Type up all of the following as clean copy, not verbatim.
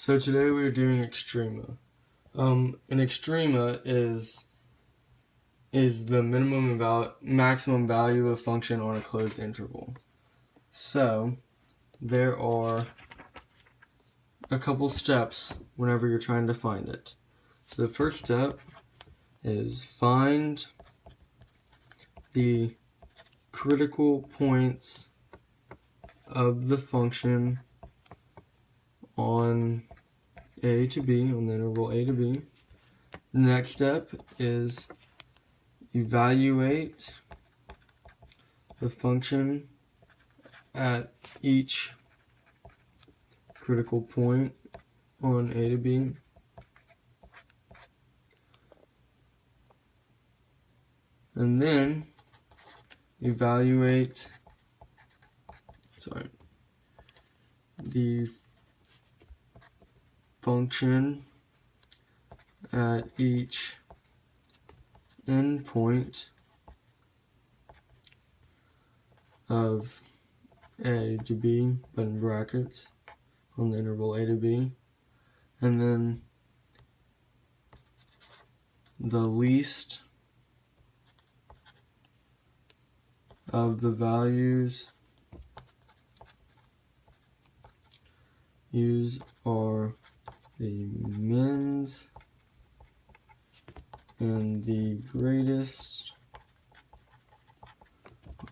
So today we're doing extrema. An extrema is the maximum value of function on a closed interval. So there are a couple steps whenever you're trying to find it. So the first step is find the critical points of the function on a to b, on the interval a to b. The next step is evaluate the function at each critical point on a to b. And then evaluate the function at each endpoint of a to b, but in brackets, on the interval a to b, and then the least of the values used are the mins and the greatest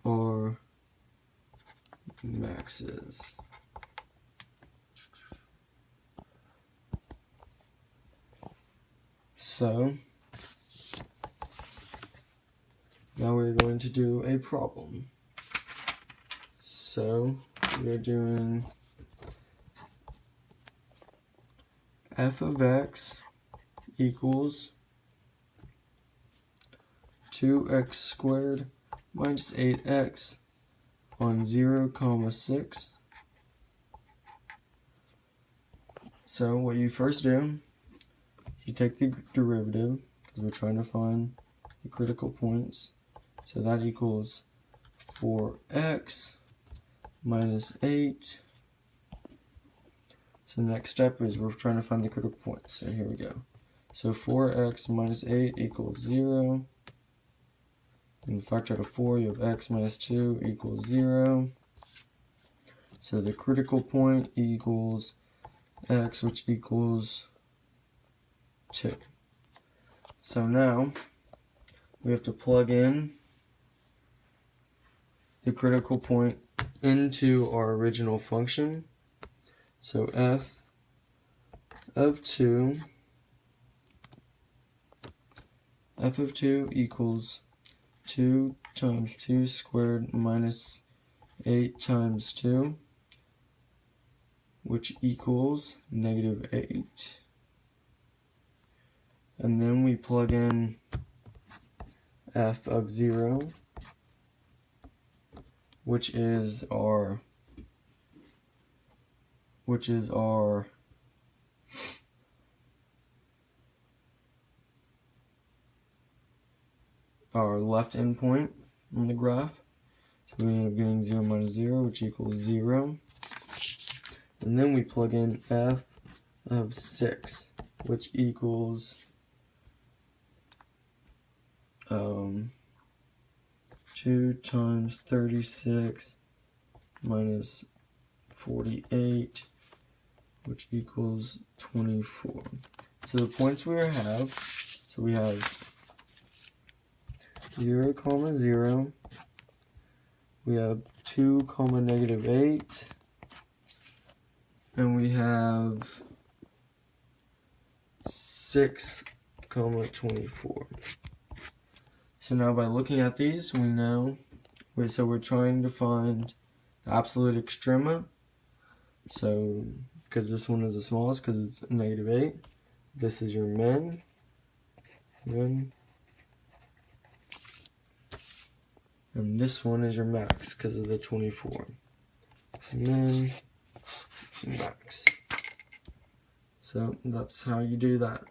are maxes. So now we're going to do a problem. So we're doing f of x equals 2x squared minus 8x on 0, 6. So what you first do, you take the derivative, because we're trying to find the critical points. So that equals 4x minus 8. So the next step is we're trying to find the critical points. So here we go. So 4x minus 8 equals 0. And factor out of 4, you have x minus 2 equals 0. So the critical point equals x, which equals 2. So now we have to plug in the critical point into our original function. So f of 2 equals 2 times 2 squared minus 8 times 2, which equals negative 8. And then we plug in f of 0, which is our left endpoint on the graph. So we end up getting 0 minus 0, which equals 0. And then we plug in f of 6, which equals 2 times 36 minus 48, which equals 24. So the points we have, so we have 0, 0, we have 2, negative 8, and we have 6, 24. So now by looking at these, we know, so we're trying to find the absolute extrema. So, because this one is the smallest, because it's negative 8, this is your min, and this one is your max, because of the 24. Min, max. So that's how you do that.